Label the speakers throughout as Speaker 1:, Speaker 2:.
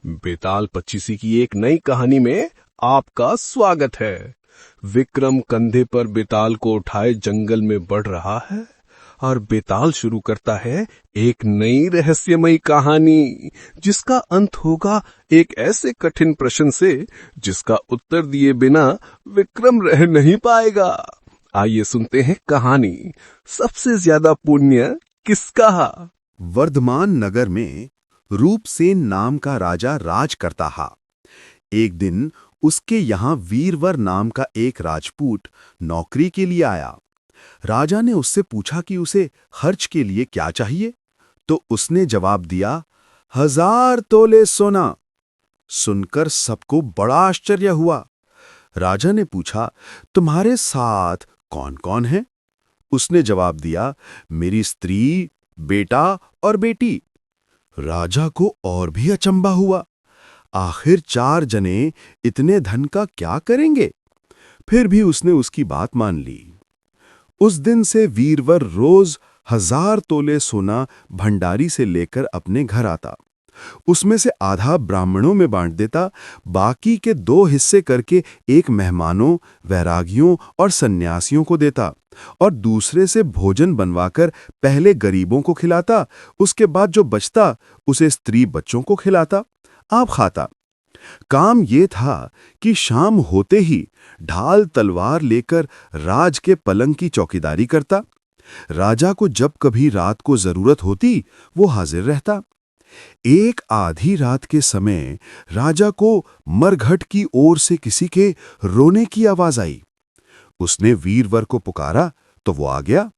Speaker 1: बेताल पच्चीसी की एक नई कहानी में आपका स्वागत है। विक्रम कंधे पर बेताल को उठाए जंगल में बढ़ रहा है और बेताल शुरू करता है एक नई रहस्यमयी कहानी, जिसका अंत होगा एक ऐसे कठिन प्रश्न से जिसका उत्तर दिए बिना विक्रम रह नहीं पाएगा। आइए सुनते हैं कहानी, सबसे ज्यादा पुण्य किसका।
Speaker 2: वर्धमान नगर में रूपसेन नाम का राजा राज करता था। एक दिन उसके यहाँ वीरवर नाम का एक राजपूत नौकरी के लिए आया। राजा ने उससे पूछा कि उसे खर्च के लिए क्या चाहिए, तो उसने जवाब दिया, 1000 तोले सोना। सुनकर सबको बड़ा आश्चर्य हुआ। राजा ने पूछा, तुम्हारे साथ कौन कौन है? उसने जवाब दिया, मेरी स्त्री, बेटा और बेटी। राजा को और भी अचंभा हुआ। आखिर 4 जने इतने धन का क्या करेंगे? फिर भी उसने उसकी बात मान ली। उस दिन से वीरवर रोज 1000 तोले सोना भंडारी से लेकर अपने घर आता। उसमें से आधा ब्राह्मणों में बांट देता, बाकी के 2 हिस्से करके एक मेहमानों, वैरागियों और सन्यासियों को देता और दूसरे से भोजन बनवाकर पहले गरीबों को खिलाता, उसके बाद जो बचता उसे स्त्री बच्चों को खिलाता, आप खाता। काम ये था कि शाम होते ही ढाल तलवार लेकर राज के पलंग की चौकीदारी करता। राजा को जब कभी रात को जरूरत होती वो हाजिर रहता। एक आधी रात के समय राजा को मरघट की ओर से किसी के रोने की आवाज आई। उसने वीरवर को पुकारा तो वो आ गया।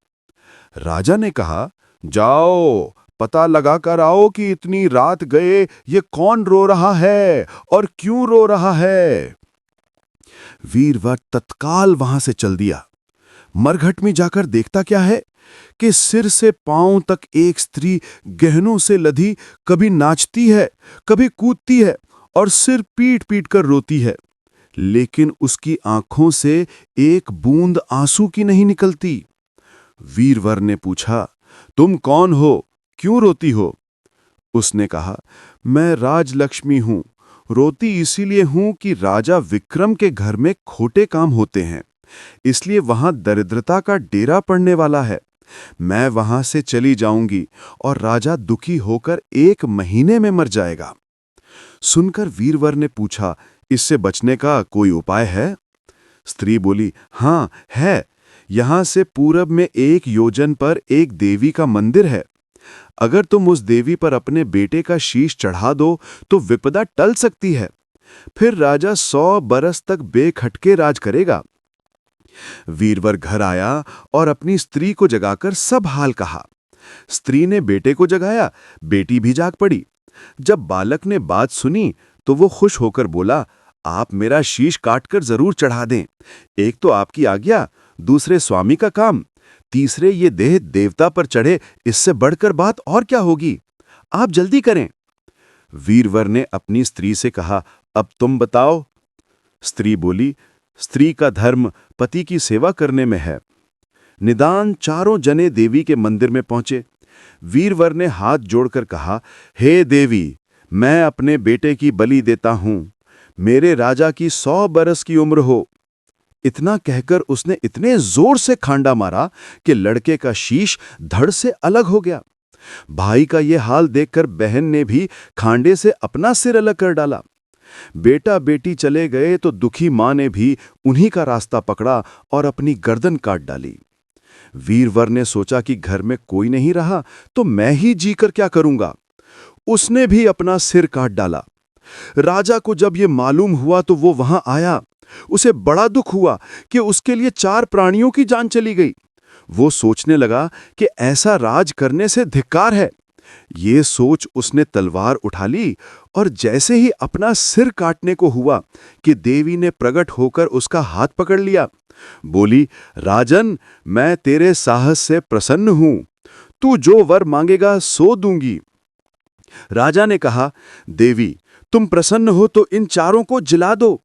Speaker 2: राजा ने कहा, जाओ पता लगा कर आओ कि इतनी रात गए ये कौन रो रहा है और क्यों रो रहा है। वीरवर तत्काल वहां से चल दिया। मरघट में जाकर देखता क्या है कि सिर से पांव तक एक स्त्री गहनों से लदी कभी नाचती है, कभी कूदती है और सिर पीट पीट कर रोती है, लेकिन उसकी आंखों से एक बूंद आंसू की नहीं निकलती। वीरवर ने पूछा, तुम कौन हो, क्यों रोती हो? उसने कहा, मैं राजलक्ष्मी हूं, रोती इसीलिए हूं कि राजा विक्रम के घर में खोटे काम होते हैं, इसलिए वहां दरिद्रता का डेरा पड़ने वाला है। मैं वहां से चली जाऊंगी और राजा दुखी होकर 1 महीने में मर जाएगा। सुनकर वीरवर ने पूछा, इससे बचने का कोई उपाय है? स्त्री बोली, हां है। यहां से पूरब में 1 योजन पर एक देवी का मंदिर है। अगर तुम उस देवी पर अपने बेटे का शीश चढ़ा दो तो विपदा टल सकती है। फिर राजा 100 बरस तक बेखटके राज करेगा। वीरवर घर आया और अपनी स्त्री को जगाकर सब हाल कहा। स्त्री ने बेटे को जगाया, बेटी भी जाग पड़ी। जब बालक ने बात सुनी तो वो खुश होकर बोला, आप मेरा शीश काटकर जरूर चढ़ा दें। एक तो आपकी आज्ञा, दूसरे स्वामी का काम, तीसरे ये देह देवता पर चढ़े, इससे बढ़कर बात और क्या होगी? आप जल्दी करें। वीरवर ने अपनी स्त्री से कहा, अब तुम बताओ। स्त्री बोली, स्त्री का धर्म पति की सेवा करने में है। निदान 4 जने देवी के मंदिर में पहुंचे। वीरवर ने हाथ जोड़कर कहा, हे देवी, मैं अपने बेटे की बलि देता हूं। मेरे राजा की 100 बरस की उम्र हो। इतना कहकर उसने इतने जोर से खांडा मारा कि लड़के का शीश धड़ से अलग हो गया। भाई का यह हाल देखकर बहन ने भी खांडे से अपना सिर अलग कर डाला। बेटा बेटी चले गए तो दुखी मां ने भी उन्हीं का रास्ता पकड़ा और अपनी गर्दन काट डाली। वीरवर ने सोचा कि घर में कोई नहीं रहा तो मैं ही जीकर क्या करूंगा। उसने भी अपना सिर काट डाला। राजा को जब यह मालूम हुआ तो वो वहां आया। उसे बड़ा दुख हुआ कि उसके लिए 4 प्राणियों की जान चली गई। वो सोचने लगा कि ऐसा राज करने से धिक्कार है। ये सोच उसने तलवार उठा ली और जैसे ही अपना सिर काटने को हुआ कि देवी ने प्रकट होकर उसका हाथ पकड़ लिया। बोली, राजन, मैं तेरे साहस से प्रसन्न हूं। तू जो वर मांगेगा सो दूंगी। राजा ने कहा, देवी, तुम प्रसन्न हो तो इन 4 को जिला दो।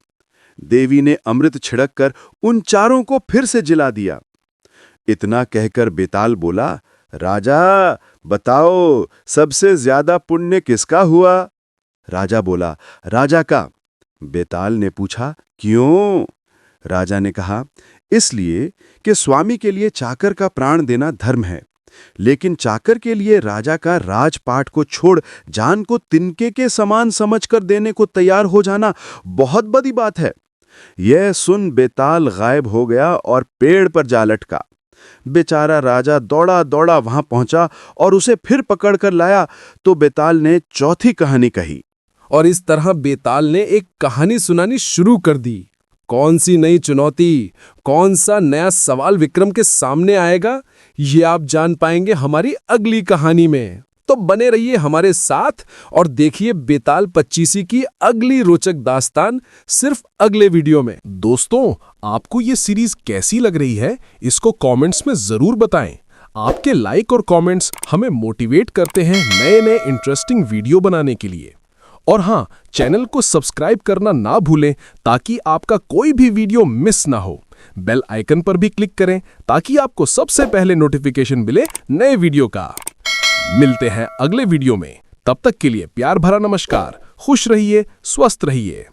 Speaker 2: देवी ने अमृत छिड़क कर उन 4 को फिर से जिला दिया। इतना कहकर बेताल बोला, राजा बताओ, सबसे ज्यादा पुण्य किसका हुआ? राजा बोला, राजा का। बेताल ने पूछा, क्यों? राजा ने कहा, इसलिए कि स्वामी के लिए चाकर का प्राण देना धर्म है, लेकिन चाकर के लिए राजा का राजपाट को छोड़ जान को तिनके के समान समझकर देने को तैयार हो जाना बहुत बड़ी बात है। यह सुन बेताल गायब हो गया और पेड़ पर जा लटका। बेचारा राजा दौड़ा दौड़ा वहां पहुंचा और उसे फिर पकड़कर लाया तो बेताल ने चौथी कहानी कही।
Speaker 1: और इस तरह बेताल ने एक कहानी सुनानी शुरू कर दी। कौन सी नई चुनौती, कौन सा नया सवाल विक्रम के सामने आएगा, ये आप जान पाएंगे हमारी अगली कहानी में। तो बने रहिए हमारे साथ और देखिए बेताल पच्चीसी की अगली रोचक दास्तान सिर्फ अगले वीडियो में। दोस्तों, आपको ये सीरीज कैसी लग रही है, इसको कमेंट्स में जरूर बताएं। आपके लाइक और कमेंट्स हमें मोटिवेट करते हैं नए नए इंटरेस्टिंग वीडियो बनाने के लिए। और हाँ, चैनल को सब्सक्राइब करना ना भूलें ताकि आपका कोई भी वीडियो मिस ना हो। बेल आइकन पर भी क्लिक करें ताकि आपको सबसे पहले नोटिफिकेशन मिले नए वीडियो का। मिलते हैं अगले वीडियो में, तब तक के लिए प्यार भरा नमस्कार। खुश रहिए, स्वस्थ रहिए।